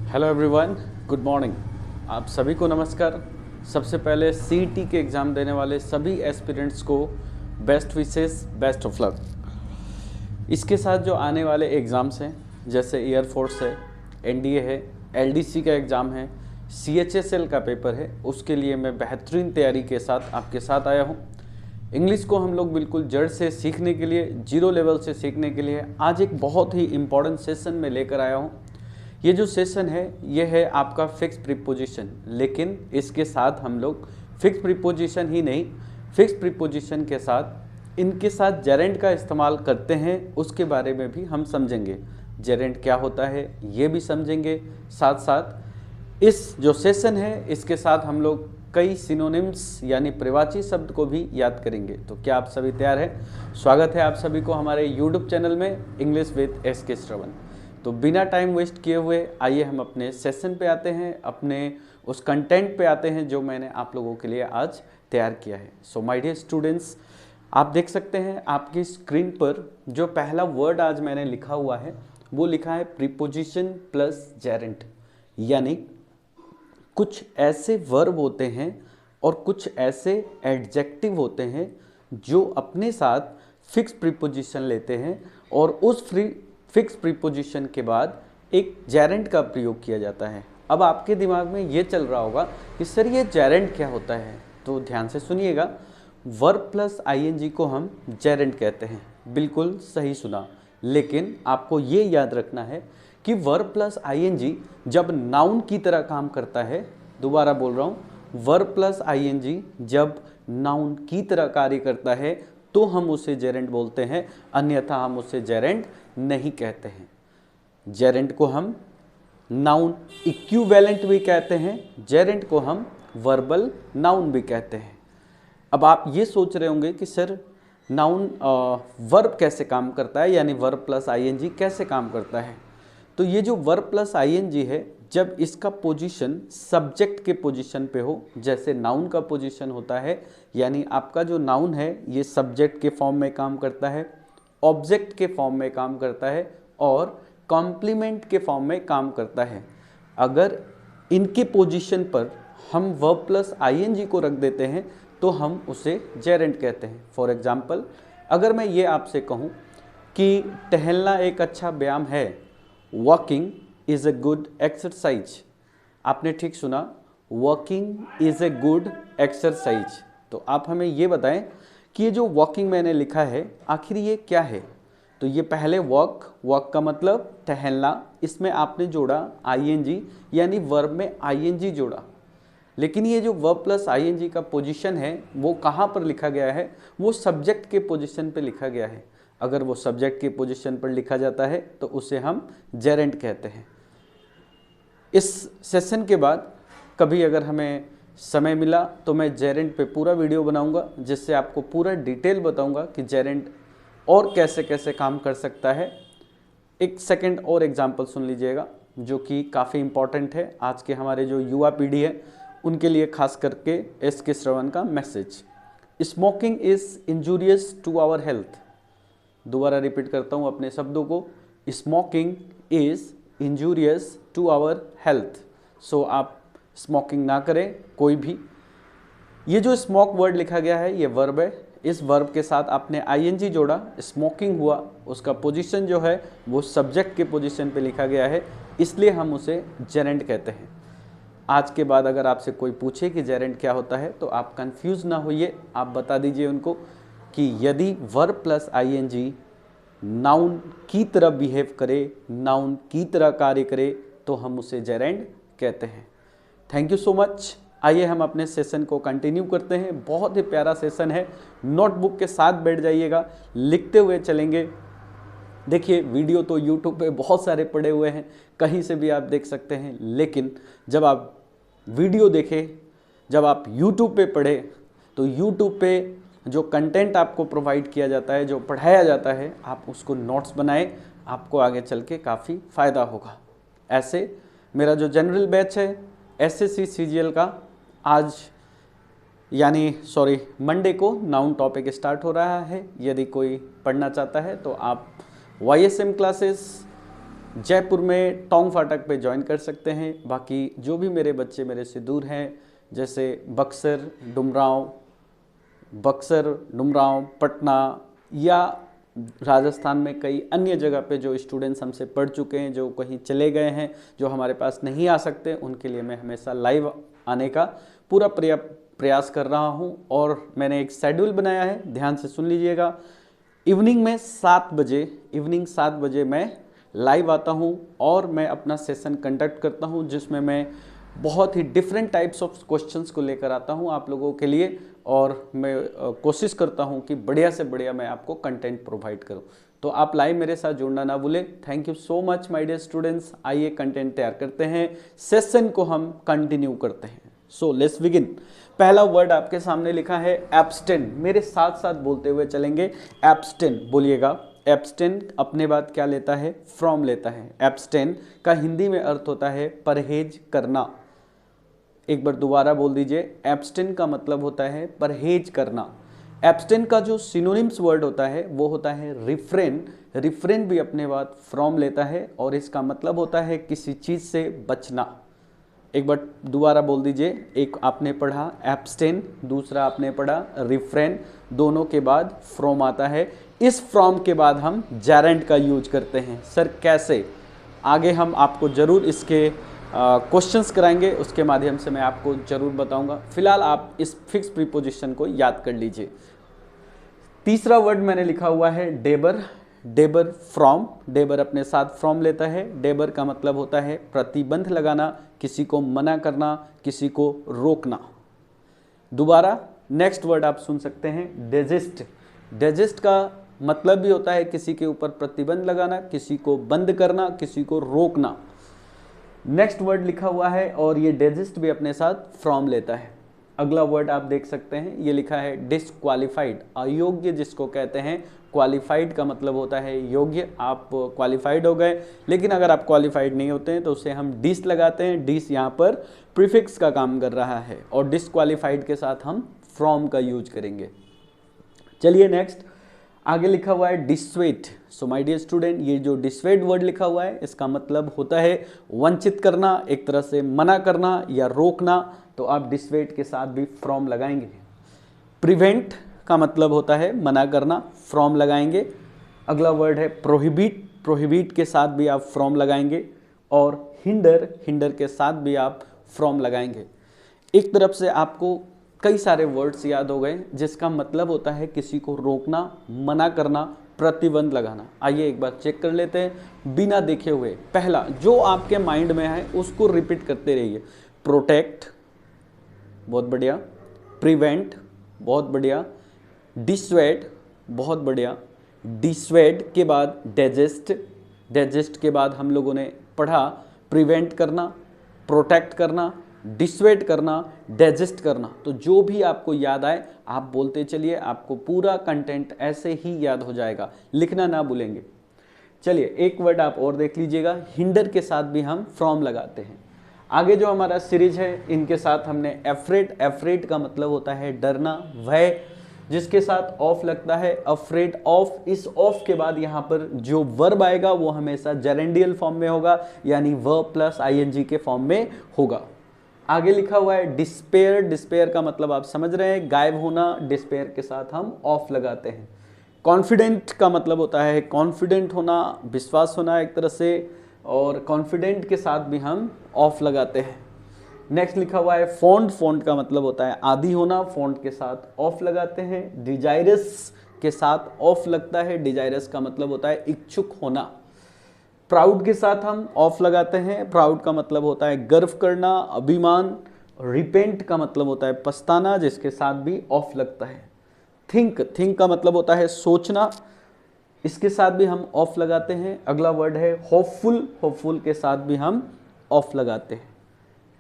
Hello everyone, good morning. आप सभी को नमस्कार। सबसे पहले सीईटी के एग्ज़ाम देने वाले सभी एस्पिरेंट्स को best wishes, best of luck. इसके साथ जो आने वाले एग्ज़ाम्स हैं जैसे एयरफोर्स है, एनडीए है, एलडीसी का एग्ज़ाम है, सीएचएसएल का पेपर है, उसके लिए मैं बेहतरीन तैयारी के साथ आपके साथ आया हूँ। इंग्लिश को हम लोग बिल्कुल जड़ से सीखने के लिए, जीरो लेवल से सीखने के लिए आज एक बहुत ही इम्पॉर्टेंट सेशन में लेकर आया हूँ। ये जो सेशन है ये है आपका फिक्स प्रीपोजिशन, लेकिन इसके साथ हम लोग फिक्स प्रीपोजिशन ही नहीं, फिक्स प्रीपोजिशन के साथ इनके साथ जेरेंट का इस्तेमाल करते हैं, उसके बारे में भी हम समझेंगे। जेरेंट क्या होता है ये भी समझेंगे। साथ साथ इस जो सेशन है इसके साथ हम लोग कई सिनोनिम्स यानी प्रवाची शब्द को भी याद करेंगे। तो क्या आप सभी तैयार हैं? स्वागत है आप सभी को हमारे यूट्यूब चैनल में इंग्लिश विद एसके श्रवण। तो बिना टाइम वेस्ट किए हुए आइए हम अपने सेशन पे आते हैं, अपने उस कंटेंट पे आते हैं जो मैंने आप लोगों के लिए आज तैयार किया है। सो माय डियर स्टूडेंट्स, आप देख सकते हैं आपकी स्क्रीन पर जो पहला वर्ड आज मैंने लिखा हुआ है वो लिखा है प्रीपोजिशन प्लस जेरेंट। यानी कुछ ऐसे वर्ब होते हैं और कुछ ऐसे एडजेक्टिव होते हैं जो अपने साथ फिक्स प्रीपोजिशन लेते हैं और उस फिक्स प्रीपोजिशन के बाद एक जेरेंट का प्रयोग किया जाता है। अब आपके दिमाग में ये चल रहा होगा कि सर ये जेरेंट क्या होता है, तो ध्यान से सुनिएगा। वर्ब प्लस आईएनजी को हम जेरेंट कहते हैं, बिल्कुल सही सुना। लेकिन आपको ये याद रखना है कि वर्ब प्लस आईएनजी जब नाउन की तरह काम करता है, दोबारा बोल रहा हूँ, वर्ब प्लस आईएनजी जब नाउन की तरह कार्य करता है तो हम उसे जेरेंट बोलते हैं, अन्यथा हम उसे जेरेंट नहीं कहते हैं। जेरेंट को हम नाउन इक्विवेलेंट भी कहते हैं, जेरेंट को हम वर्बल नाउन भी कहते हैं। अब आप ये सोच रहे होंगे कि सर नाउन वर्ब कैसे काम करता है, यानी वर्ब प्लस आईएनजी कैसे काम करता है। तो ये जो वर्ब प्लस आईएनजी है, जब इसका पोजीशन सब्जेक्ट के पोजीशन पे हो, जैसे नाउन का पोजीशन होता है, यानी आपका जो नाउन है ये सब्जेक्ट के फॉर्म में काम करता है, ऑब्जेक्ट के फॉर्म में काम करता है और कॉम्प्लीमेंट के फॉर्म में काम करता है। अगर इनके पोजीशन पर हम वर्ब प्लस आईएनजी को रख देते हैं तो हम उसे जेरेंट कहते हैं। फॉर एग्जाम्पल, अगर मैं ये आपसे कहूँ कि टहलना एक अच्छा व्यायाम है, walking is a good exercise. आपने ठीक सुना, walking is a good exercise. तो आप हमें ये बताएं कि ये जो वॉकिंग मैंने लिखा है आखिर ये क्या है। तो ये पहले वॉक का मतलब टहलना, इसमें आपने जोड़ा आईएनजी, यानी वर्ब में आईएनजी जोड़ा। लेकिन ये जो वर्ब प्लस आईएनजी का पोजीशन है वो कहाँ पर लिखा गया है, वो सब्जेक्ट के पोजीशन पे लिखा गया है। अगर वो सब्जेक्ट के पोजीशन पर लिखा जाता है तो उसे हम जेरेंट कहते हैं। इस सेशन के बाद कभी अगर हमें समय मिला तो मैं जेरेंट पे पूरा वीडियो बनाऊंगा, जिससे आपको पूरा डिटेल बताऊंगा कि जेरेंट और कैसे कैसे काम कर सकता है। एक सेकंड और एग्जांपल सुन लीजिएगा जो कि काफ़ी इम्पॉर्टेंट है आज के हमारे जो युवा पीढ़ी है उनके लिए, खास करके एसके श्रवण का message. Smoking is injurious to our health. दोबारा रिपीट करता हूँ अपने शब्दों को, smoking is injurious to our health. So आप स्मोकिंग ना करें कोई भी। ये जो स्मोक वर्ड लिखा गया है ये वर्ब है, इस वर्ब के साथ आपने आईएनजी जोड़ा, स्मोकिंग हुआ, उसका पोजीशन जो है वो सब्जेक्ट के पोजीशन पे लिखा गया है, इसलिए हम उसे जेरेंट कहते हैं। आज के बाद अगर आपसे कोई पूछे कि जेरेंट क्या होता है तो आप कंफ्यूज ना होइए, आप बता दीजिए उनको कि यदि वर्ब प्लस आईएनजी नाउन की तरह बिहेव करे, नाउन की तरह कार्य करे तो हम उसे जेरेंट कहते हैं। Thank you so much. आइए हम अपने सेशन को कंटिन्यू करते हैं। बहुत ही प्यारा सेशन है, नोटबुक के साथ बैठ जाइएगा, लिखते हुए चलेंगे। देखिए वीडियो तो यूट्यूब पे बहुत सारे पड़े हुए हैं, कहीं से भी आप देख सकते हैं, लेकिन जब आप वीडियो देखें, जब आप यूट्यूब पे पढ़े तो यूट्यूब पे जो कंटेंट आपको प्रोवाइड किया जाता है, जो पढ़ाया जाता है, आप उसको नोट्स बनाएं, आपको आगे चल के काफ़ी फ़ायदा होगा। ऐसे मेरा जो जनरल बैच है एसएससी सीजीएल का, आज यानी मंडे को नाउन टॉपिक स्टार्ट हो रहा है। यदि कोई पढ़ना चाहता है तो आप YSM क्लासेस जयपुर में टोंग फाटक पे ज्वाइन कर सकते हैं। बाकी जो भी मेरे बच्चे मेरे से दूर हैं, जैसे बक्सर, डुमरांव, पटना या राजस्थान में कई अन्य जगह पे जो स्टूडेंट्स हमसे पढ़ चुके हैं, जो कहीं चले गए हैं, जो हमारे पास नहीं आ सकते, उनके लिए मैं हमेशा लाइव आने का पूरा प्रयास कर रहा हूं। और मैंने एक शेड्यूल बनाया है, ध्यान से सुन लीजिएगा। इवनिंग 7 बजे मैं लाइव आता हूं और मैं अपना सेशन कंडक्ट करता हूं, जिसमें मैं बहुत ही डिफरेंट टाइप्स ऑफ क्वेश्चंस को लेकर आता हूं आप लोगों के लिए। और मैं कोशिश करता हूं कि बढ़िया से बढ़िया मैं आपको कंटेंट प्रोवाइड करूं। तो आप लाइव मेरे साथ जुड़ना ना भूलें। Thank you so much my dear students. आइए कंटेंट तैयार करते हैं, सेशन को हम कंटिन्यू करते हैं। So let's begin. पहला वर्ड आपके सामने लिखा है एब्स्टेन। मेरे साथ साथ बोलते हुए चलेंगे, एब्स्टेन बोलिएगा। एब्स्टेन अपने बाद क्या लेता है? फ्रॉम लेता है। एब्स्टेन का हिंदी में अर्थ होता है परहेज करना। एक बार दोबारा बोल दीजिए, एब्स्टेन का मतलब होता है परहेज करना। एब्स्टेन का जो सिनोनिम्स वर्ड होता है वो होता है रिफ्रेन। रिफ्रेन भी अपने बाद फ्रॉम लेता है और इसका मतलब होता है किसी चीज से बचना। एक बार दोबारा बोल दीजिए, एक आपने पढ़ा एब्स्टेन, दूसरा आपने पढ़ा रिफ्रेन, दोनों के बाद फ्रॉम आता है। इस फ्रॉम के बाद हम जेरेंट का यूज करते हैं। सर कैसे? आगे हम आपको जरूर इसके क्वेश्चंस कराएंगे, उसके माध्यम से मैं आपको जरूर बताऊंगा। फिलहाल आप इस फिक्स प्रीपोजिशन को याद कर लीजिए। तीसरा वर्ड मैंने लिखा हुआ है डेबर। डेबर फ्रॉम, डेबर अपने साथ फ्रॉम लेता है। डेबर का मतलब होता है प्रतिबंध लगाना, किसी को मना करना, किसी को रोकना। दोबारा नेक्स्ट वर्ड आप सुन सकते हैं डेजिस्ट। डेजिस्ट का मतलब भी होता है किसी के ऊपर प्रतिबंध लगाना, किसी को बंद करना, किसी को रोकना। नेक्स्ट वर्ड लिखा हुआ है और ये डेजिस्ट भी अपने साथ फ्रॉम लेता है। अगला वर्ड आप देख सकते हैं, ये लिखा है डिसक्वालिफाइड, अयोग्य जिसको कहते हैं। क्वालिफाइड का मतलब होता है योग्य। आप क्वालिफाइड हो गए, लेकिन अगर आप क्वालिफाइड नहीं होते हैं तो उसे हम डिस लगाते हैं। डिस यहाँ पर प्रीफिक्स का काम कर रहा है और डिसक्वालिफाइड के साथ हम फ्रॉम का यूज करेंगे। चलिए नेक्स्ट, आगे लिखा हुआ है डिस्वेट। सो माय डियर स्टूडेंट, ये जो डिस्वेट वर्ड लिखा हुआ है इसका मतलब होता है वंचित करना, एक तरह से मना करना या रोकना। तो आप डिस्वेट के साथ भी फ्रॉम लगाएंगे। प्रिवेंट का मतलब होता है मना करना, फ्रॉम लगाएंगे। अगला वर्ड है प्रोहिबिट। प्रोहिबिट के साथ भी आप फ्रॉम लगाएंगे। और हिंडर, हिंडर के साथ भी आप फ्रॉम लगाएंगे। एक तरफ से आपको कई सारे वर्ड्स याद हो गए जिसका मतलब होता है किसी को रोकना, मना करना, प्रतिबंध लगाना। आइए एक बार चेक कर लेते हैं बिना देखे हुए। पहला जो आपके माइंड में है उसको रिपीट करते रहिए। प्रोटेक्ट, बहुत बढ़िया। प्रिवेंट, बहुत बढ़िया। डिस्वेड, बहुत बढ़िया। डिस्वेड के बाद डेजिस्ट, डेजिस्ट के बाद हम लोगों ने पढ़ा प्रिवेंट करना, प्रोटेक्ट करना, डिस्वेड करना, डाइजेस्ट करना। तो जो भी आपको याद आए आप बोलते चलिए, आपको पूरा कंटेंट ऐसे ही याद हो जाएगा, लिखना ना भूलेंगे। चलिए एक वर्ड आप और देख लीजिएगा, हिंडर के साथ भी हम फ्रॉम लगाते हैं। आगे जो हमारा सीरीज है इनके साथ हमने एफ्रेड, एफ्रेड का मतलब होता है डरना, भय, जिसके साथ ऑफ लगता है, अफ्रेड ऑफ। इस ऑफ के बाद यहाँ पर जो वर्ब आएगा वो हमेशा जेरेंडियल फॉर्म में होगा, यानी वर्ब प्लस आईएनजी के फॉर्म में होगा। आगे लिखा हुआ है डिस्पेयर। डिस्पेयर का मतलब आप समझ रहे हैं, गायब होना। डिस्पेयर के साथ हम ऑफ लगाते हैं। कॉन्फिडेंट का मतलब होता है कॉन्फिडेंट होना, विश्वास होना एक तरह से, और कॉन्फिडेंट के साथ भी हम ऑफ लगाते हैं। नेक्स्ट लिखा हुआ है फॉन्ट। फॉन्ट का मतलब होता है आदी होना, फॉन्ट के साथ ऑफ लगाते हैं। डिजायरस के साथ ऑफ लगता है, डिजायरस का मतलब होता है इच्छुक होना। प्राउड के साथ हम ऑफ लगाते हैं, प्राउड का मतलब होता है गर्व करना, अभिमान। रिपेंट का मतलब होता है पछताना, जिसके साथ भी ऑफ लगता है। थिंक, थिंक का मतलब होता है सोचना, इसके साथ भी हम ऑफ लगाते हैं। अगला वर्ड है होपफुल, होपफुल के साथ भी हम ऑफ लगाते हैं।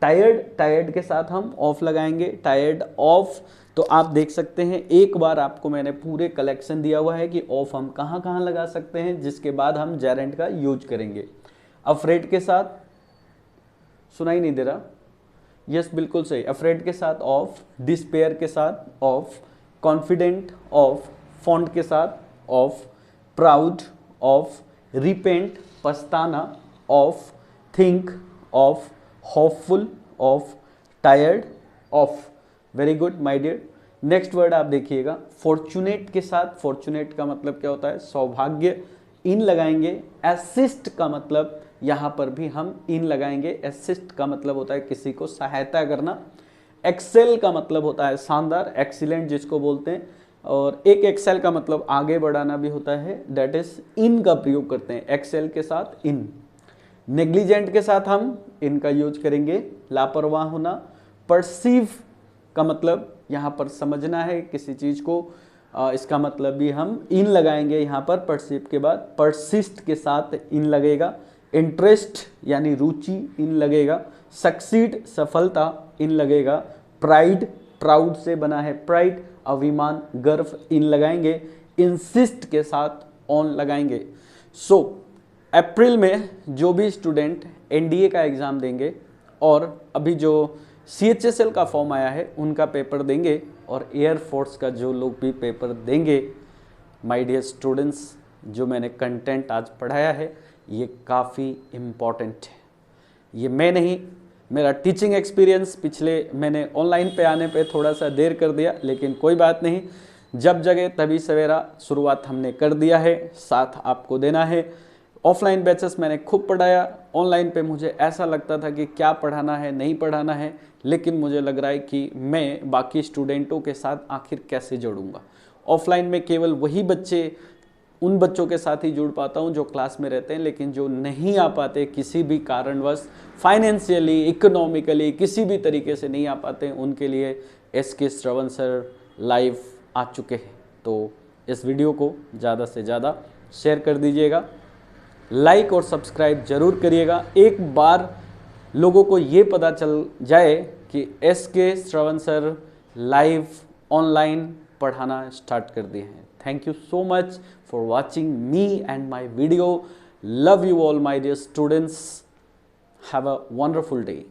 टायर्ड, टायर्ड के साथ हम ऑफ लगाएंगे, टायर्ड ऑफ। तो आप देख सकते हैं एक बार आपको मैंने पूरे कलेक्शन दिया हुआ है कि ऑफ हम कहाँ कहाँ लगा सकते हैं, जिसके बाद हम जेरेंट का यूज करेंगे। अफ्रेड के साथ, सुनाई नहीं दे रहा? यस बिल्कुल सही, अफ्रेड के साथ ऑफ, डिस्पेयर के साथ ऑफ, कॉन्फिडेंट ऑफ, फॉन्ट के साथ ऑफ, प्राउड ऑफ, रिपेंट पछताना, of, think, of, hopeful, of, tired, of. Very good my dear. Next word आप देखिएगा, फॉर्चुनेट के साथ, फॉर्चुनेट का मतलब क्या होता है, सौभाग्य, इन लगाएंगे। असिस्ट का मतलब यहाँ पर भी हम इन लगाएंगे। असिस्ट का मतलब होता है किसी को सहायता करना। एक्सेल का मतलब होता है शानदार, एक्सीलेंट जिसको बोलते हैं। और एक एक्सेल का मतलब आगे बढ़ाना भी होता है, दैट इज इन का प्रयोग करते हैं एक्सेल के साथ, इन। नेग्लिजेंट के साथ हम इनका यूज करेंगे, लापरवाह होना। परसीव का मतलब यहाँ पर समझना है किसी चीज़ को, इसका मतलब भी हम इन लगाएंगे यहाँ पर परसीव के बाद। परसिस्ट के साथ इन लगेगा। इंटरेस्ट यानी रुचि, इन लगेगा। सक्सीड सफलता, इन लगेगा। प्राइड, प्राउड से बना है प्राइड, अभिमान, गर्व, इन लगाएंगे। इंसिस्ट के साथ ऑन लगाएंगे। सो अप्रैल में जो भी स्टूडेंट एनडीए का एग्ज़ाम देंगे और अभी जो CHSL का फॉर्म आया है उनका पेपर देंगे, और एयरफोर्स का जो लोग भी पेपर देंगे, माय डियर स्टूडेंट्स, जो मैंने कंटेंट आज पढ़ाया है ये काफ़ी इम्पॉर्टेंट है। ये मैं नहीं, मेरा टीचिंग एक्सपीरियंस, पिछले मैंने ऑनलाइन पे आने पे थोड़ा सा देर कर दिया, लेकिन कोई बात नहीं, जब जगह तभी सवेरा, शुरुआत हमने कर दिया है, साथ आपको देना है। ऑफलाइन बैचेस मैंने खूब पढ़ाया, ऑनलाइन पे मुझे ऐसा लगता था कि क्या पढ़ाना है नहीं पढ़ाना है, लेकिन मुझे लग रहा है कि मैं बाकी स्टूडेंटों के साथ आखिर कैसे जुड़ूंगा। ऑफलाइन में केवल वही बच्चे, उन बच्चों के साथ ही जुड़ पाता हूं जो क्लास में रहते हैं, लेकिन जो नहीं आ पाते किसी भी कारणवश, फाइनेंशियली, इकोनॉमिकली, किसी भी तरीके से नहीं आ पाते, उनके लिए SK श्रवण सर लाइव आ चुके हैं। तो इस वीडियो को ज़्यादा से ज़्यादा शेयर कर दीजिएगा, लाइक और सब्सक्राइब जरूर करिएगा। एक बार लोगों को ये पता चल जाए कि SK Shravan sir live online पढ़ाना स्टार्ट कर दिए हैं। Thank you so much for watching me and my video. Love you all my dear students. Have a wonderful day.